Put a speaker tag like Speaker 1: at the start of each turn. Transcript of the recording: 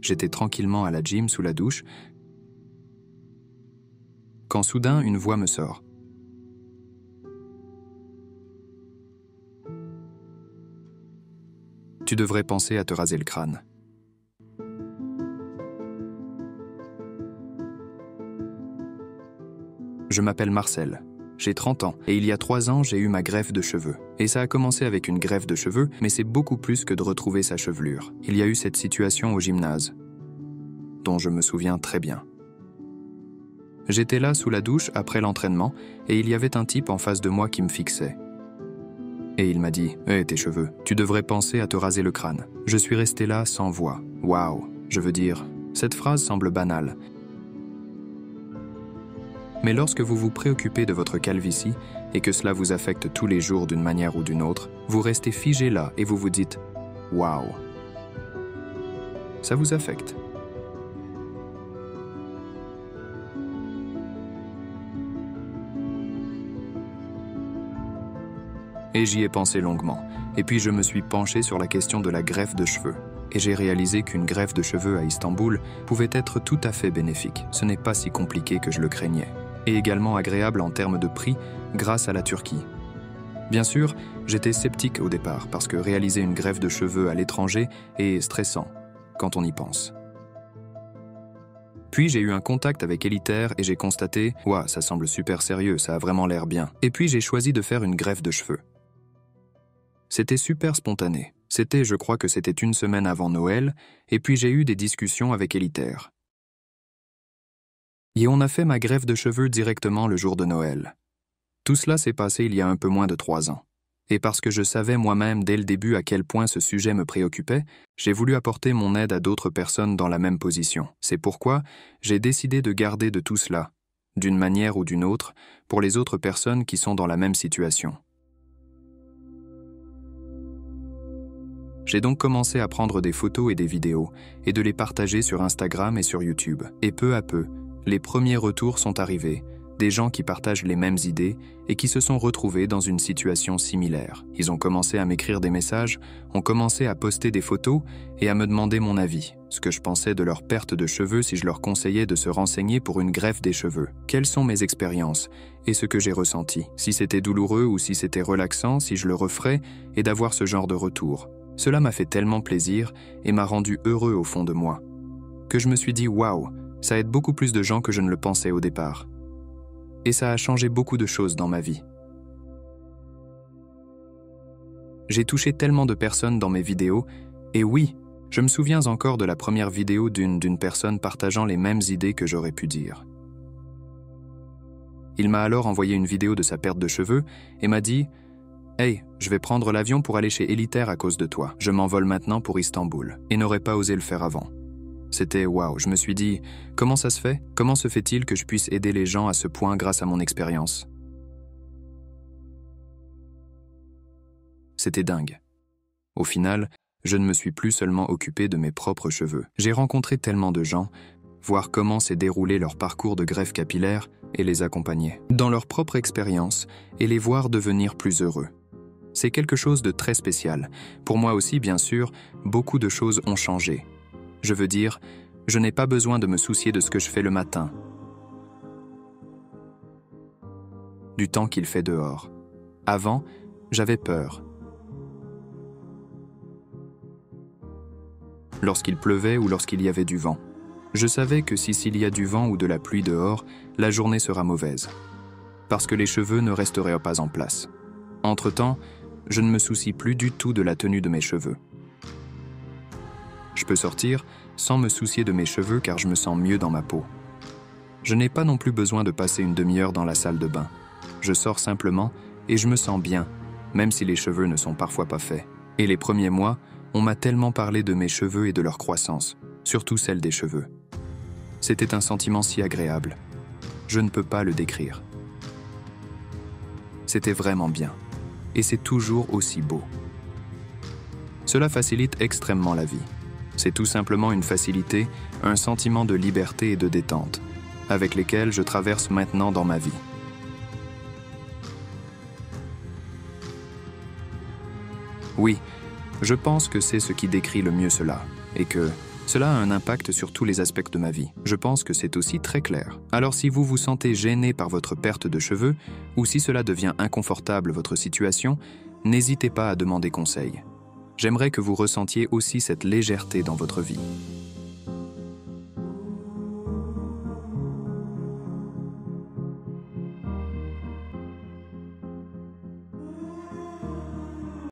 Speaker 1: J'étais tranquillement à la gym sous la douche, quand soudain une voix me sort. Tu devrais penser à te raser le crâne. Je m'appelle Marcel, j'ai 30 ans et il y a 3 ans, j'ai eu ma greffe de cheveux. Et ça a commencé avec une greffe de cheveux, mais c'est beaucoup plus que de retrouver sa chevelure. Il y a eu cette situation au gymnase, dont je me souviens très bien. J'étais là sous la douche après l'entraînement et il y avait un type en face de moi qui me fixait. Et il m'a dit « Hé, tes cheveux, tu devrais penser à te raser le crâne. » Je suis resté là sans voix. Waouh, je veux dire, cette phrase semble banale. Mais lorsque vous vous préoccupez de votre calvitie et que cela vous affecte tous les jours d'une manière ou d'une autre, vous restez figé là et vous vous dites « Waouh ». Ça vous affecte. Et j'y ai pensé longuement. Et puis je me suis penché sur la question de la greffe de cheveux. Et j'ai réalisé qu'une greffe de cheveux à Istanbul pouvait être tout à fait bénéfique. Ce n'est pas si compliqué que je le craignais. Et également agréable en termes de prix grâce à la Turquie. Bien sûr, j'étais sceptique au départ parce que réaliser une greffe de cheveux à l'étranger est stressant quand on y pense. Puis j'ai eu un contact avec Elitaire et j'ai constaté « Ouah, ça semble super sérieux, ça a vraiment l'air bien ». Et puis j'ai choisi de faire une greffe de cheveux. C'était super spontané. Je crois que c'était une semaine avant Noël, et puis j'ai eu des discussions avec Elitaire. Et on a fait ma greffe de cheveux directement le jour de Noël. Tout cela s'est passé il y a un peu moins de 3 ans. Et parce que je savais moi-même dès le début à quel point ce sujet me préoccupait, j'ai voulu apporter mon aide à d'autres personnes dans la même position. C'est pourquoi j'ai décidé de garder de tout cela, d'une manière ou d'une autre, pour les autres personnes qui sont dans la même situation. J'ai donc commencé à prendre des photos et des vidéos et de les partager sur Instagram et sur YouTube. Et peu à peu, les premiers retours sont arrivés, des gens qui partagent les mêmes idées et qui se sont retrouvés dans une situation similaire. Ils ont commencé à m'écrire des messages, ont commencé à poster des photos et à me demander mon avis, ce que je pensais de leur perte de cheveux si je leur conseillais de se renseigner pour une greffe des cheveux. Quelles sont mes expériences et ce que j'ai ressenti, si c'était douloureux ou si c'était relaxant, si je le referais, et d'avoir ce genre de retour. Cela m'a fait tellement plaisir et m'a rendu heureux au fond de moi, que je me suis dit « Waouh, ça aide beaucoup plus de gens que je ne le pensais au départ. » Et ça a changé beaucoup de choses dans ma vie. J'ai touché tellement de personnes dans mes vidéos, et oui, je me souviens encore de la première vidéo d'une personne partageant les mêmes idées que j'aurais pu dire. Il m'a alors envoyé une vidéo de sa perte de cheveux et m'a dit « Hey, je vais prendre l'avion pour aller chez Elitaire à cause de toi. Je m'envole maintenant pour Istanbul. » Et n'aurais pas osé le faire avant. C'était waouh, je me suis dit « Comment ça se fait? Comment se fait-il que je puisse aider les gens à ce point grâce à mon expérience ?» C'était dingue. Au final, je ne me suis plus seulement occupé de mes propres cheveux. J'ai rencontré tellement de gens, voir comment s'est déroulé leur parcours de greffe capillaire et les accompagner dans leur propre expérience et les voir devenir plus heureux. C'est quelque chose de très spécial. Pour moi aussi, bien sûr, beaucoup de choses ont changé. Je veux dire, je n'ai pas besoin de me soucier de ce que je fais le matin, du temps qu'il fait dehors. Avant, j'avais peur. Lorsqu'il pleuvait ou lorsqu'il y avait du vent. Je savais que s'il y a du vent ou de la pluie dehors, la journée sera mauvaise, parce que les cheveux ne resteraient pas en place. Entre-temps, je ne me soucie plus du tout de la tenue de mes cheveux. Je peux sortir sans me soucier de mes cheveux car je me sens mieux dans ma peau. Je n'ai pas non plus besoin de passer une demi-heure dans la salle de bain. Je sors simplement et je me sens bien, même si les cheveux ne sont parfois pas faits. Et les premiers mois, on m'a tellement parlé de mes cheveux et de leur croissance, surtout celle des cheveux. C'était un sentiment si agréable. Je ne peux pas le décrire. C'était vraiment bien. Et c'est toujours aussi beau. Cela facilite extrêmement la vie. C'est tout simplement une facilité, un sentiment de liberté et de détente, avec lesquels je traverse maintenant dans ma vie. Oui, je pense que c'est ce qui décrit le mieux cela, et que, Cela a un impact sur tous les aspects de ma vie. Je pense que c'est aussi très clair. Alors si vous vous sentez gêné par votre perte de cheveux, ou si cela devient inconfortable votre situation, n'hésitez pas à demander conseil. J'aimerais que vous ressentiez aussi cette légèreté dans votre vie.